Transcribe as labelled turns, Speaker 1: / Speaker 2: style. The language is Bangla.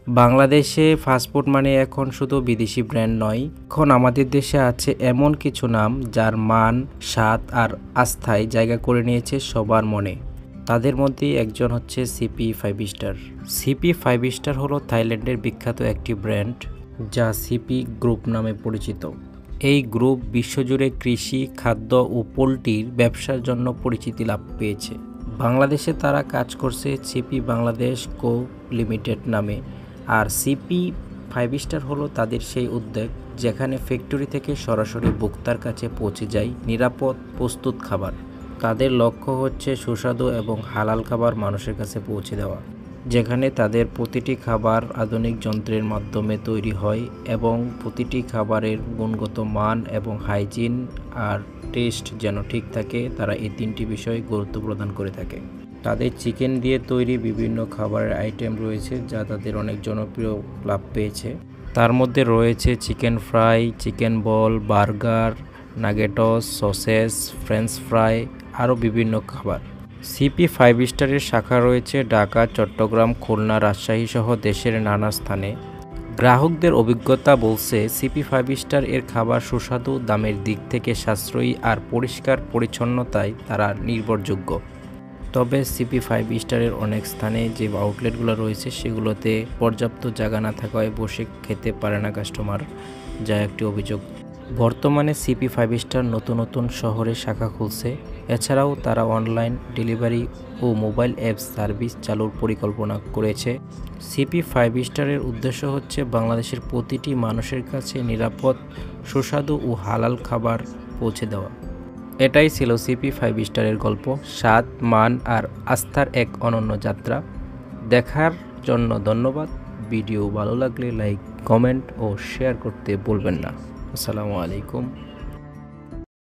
Speaker 1: বাংলাদেশে ফাস্টফুড মানে এখন শুধু বিদেশি ব্র্যান্ড নয়, এখন আমাদের দেশে আছে এমন কিছু নাম যার মান, স্বাদ আর আস্থায় জায়গা করে নিয়েছে সবার মনে। তাদের মধ্যে একজন হচ্ছে CP five star. CP five star হলো থাইল্যান্ডের বিখ্যাত একটি ব্র্যান্ড, যা সিপি গ্রুপ নামে পরিচিত। এই গ্রুপ বিশ্বজুড়ে কৃষি, খাদ্য ও পোলট্রির ব্যবসার জন্য পরিচিতি লাভ পেয়েছে। বাংলাদেশে তারা কাজ করছে সিপি বাংলাদেশ কো লিমিটেড নামে। আর সিপি ফাইভ স্টার হলো তাদের সেই উদ্যোগ যেখানে ফ্যাক্টরি থেকে সরাসরি ভোক্তার কাছে পৌঁছে যায় নিরাপদ প্রস্তুত খাবার। তাদের লক্ষ্য হচ্ছে সুস্বাদু এবং হালাল খাবার মানুষের কাছে পৌঁছে দেওয়া, যেখানে তাদের প্রতিটি খাবার আধুনিক যন্ত্রের মাধ্যমে তৈরি হয় এবং প্রতিটি খাবারের গুণগত মান এবং হাইজিন আর টেস্ট যেন ঠিক থাকে। তারা এই তিনটি বিষয়ে গুরুত্ব প্রদান করে থাকে। তাদের চিকেন দিয়ে তৈরি বিভিন্ন খাবারের আইটেম রয়েছে যা তাদের অনেক জনপ্রিয় লাভ পেয়েছে। তার মধ্যে রয়েছে চিকেন ফ্রাই, চিকেন বল, burger, nuggets, sausages, French fry, আরও বিভিন্ন খাবার। সিপি ফাইভ স্টারের শাখা রয়েছে ঢাকা, চট্টগ্রাম, খুলনা, রাজশাহী সহ দেশের নানা স্থানে। গ্রাহকদের অভিজ্ঞতা বলছে সিপি ফাইভ স্টার এর খাবার সুস্বাদু, দামের দিক থেকে সাশ্রয়ী আর পরিষ্কার পরিচ্ছন্নতায় তারা নির্ভরযোগ্য। তবে সিপি ফাইভ স্টারের অনেক স্থানে যে আউটলেটগুলো রয়েছে সেগুলোতে পর্যাপ্ত জায়গা না থাকায় বসে খেতে পারে না কাস্টমার, যা একটি অভিযোগ। বর্তমানে সিপি ফাইভ স্টার নতুন নতুন শহরে শাখা খুলছে। এছাড়াও তারা অনলাইন ডেলিভারি ও মোবাইল অ্যাপস সার্ভিস চালুর পরিকল্পনা করেছে। সিপি ফাইভ স্টারের উদ্দেশ্য হচ্ছে বাংলাদেশের প্রতিটি মানুষের কাছে নিরাপদ, সুস্বাদু ও হালাল খাবার পৌঁছে দেওয়া। এটাই ছিল সিপি ফাইভ স্টারের গল্প, স্বাদ, মান আর আস্থার এক অনন্য যাত্রা। দেখার জন্য ধন্যবাদ। ভিডিও ভালো লাগলে লাইক, কমেন্ট ও শেয়ার করতে ভুলবেন না। আসসালামু আলাইকুম।